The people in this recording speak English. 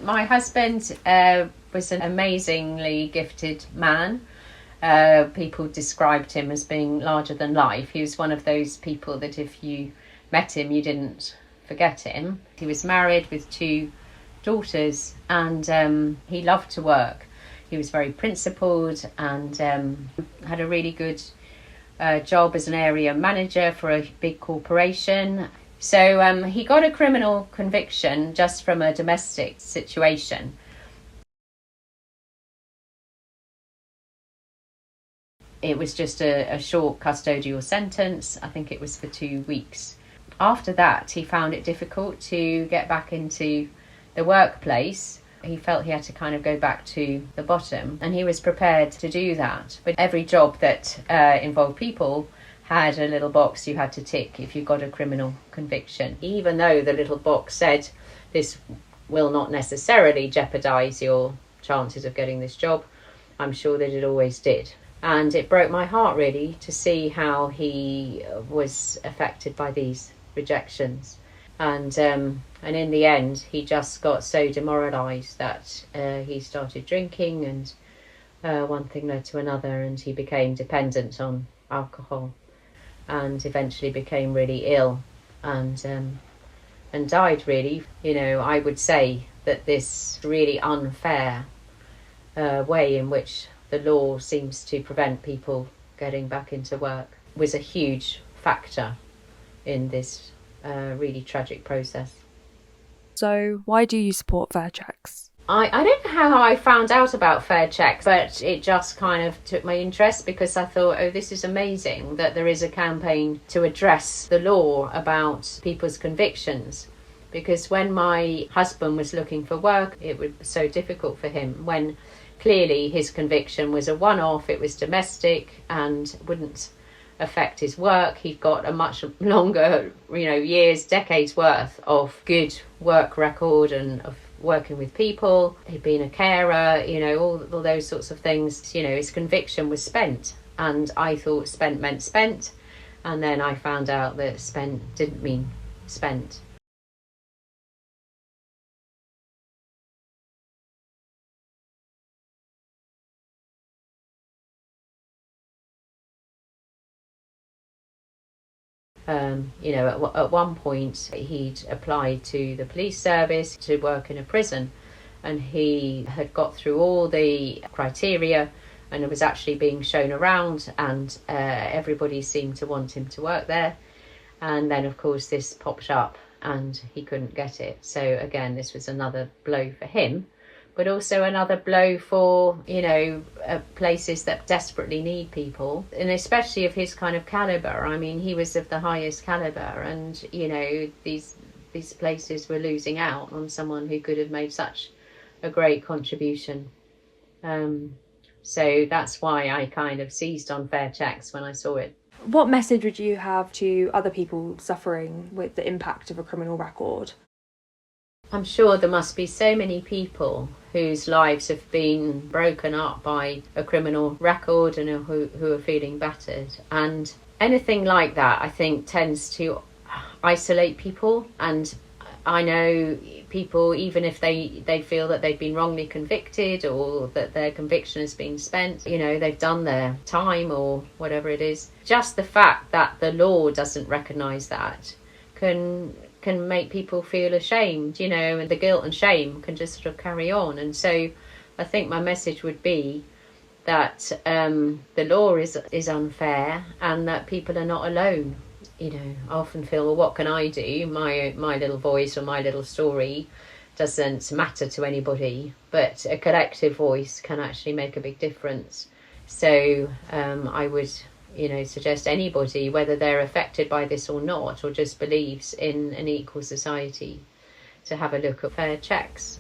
My husband was an amazingly gifted man. People described him as being larger than life. He was one of those people that if you met him, you didn't forget him. He was married with 2 daughters, and he loved to work. He was very principled and had a really good job as an area manager for a big corporation. So he got a criminal conviction just from a domestic situation. It was just a short custodial sentence. I think it was for 2 weeks. After that, he found it difficult to get back into the workplace. He felt he had to kind of go back to the bottom, and he was prepared to do that. But every job that involved people had a little box you had to tick if you got a criminal conviction. Even though the little box said this will not necessarily jeopardise your chances of getting this job, I'm sure that it always did. And it broke my heart really to see how he was affected by these rejections. And in the end, he just got so demoralised that he started drinking, and one thing led to another, and he became dependent on alcohol, and eventually became really ill, and died really. You know, I would say that this really unfair way in which the law seems to prevent people getting back into work was a huge factor in this really tragic process. So why do you support FairChecks? I don't know how I found out about FairChecks, but it just kind of took my interest because I thought, oh, this is amazing that there is a campaign to address the law about people's convictions. Because when my husband was looking for work, it was so difficult for him when clearly his conviction was a one-off, it was domestic and wouldn't affect his work. He'd got a much longer, years, decades worth of good work record and of working with people. He'd been a carer, all those sorts of things. His conviction was spent, and I thought spent meant spent, and then I found out that spent didn't mean spent. At one point he'd applied to the police service to work in a prison, and he had got through all the criteria and was actually being shown around, and everybody seemed to want him to work there. And then of course this popped up and he couldn't get it. So again, this was another blow for him, but also another blow for, places that desperately need people, and especially of his kind of calibre. I mean, he was of the highest calibre, and, these places were losing out on someone who could have made such a great contribution. So that's why I kind of seized on FairChecks when I saw it. What message would you have to other people suffering with the impact of a criminal record? I'm sure there must be so many people whose lives have been broken up by a criminal record and who are feeling battered. And anything like that, I think, tends to isolate people. And I know people, even if they feel that they've been wrongly convicted or that their conviction has been spent, they've done their time or whatever it is. Just the fact that the law doesn't recognise that can make people feel ashamed, and the guilt and shame can just sort of carry on. And so I think my message would be that the law is unfair, and that people are not alone. I often feel, well, what can I do? My little voice or my little story doesn't matter to anybody, but a collective voice can actually make a big difference. So I would suggest anybody, whether they're affected by this or not, or just believes in an equal society, to have a look at FairChecks.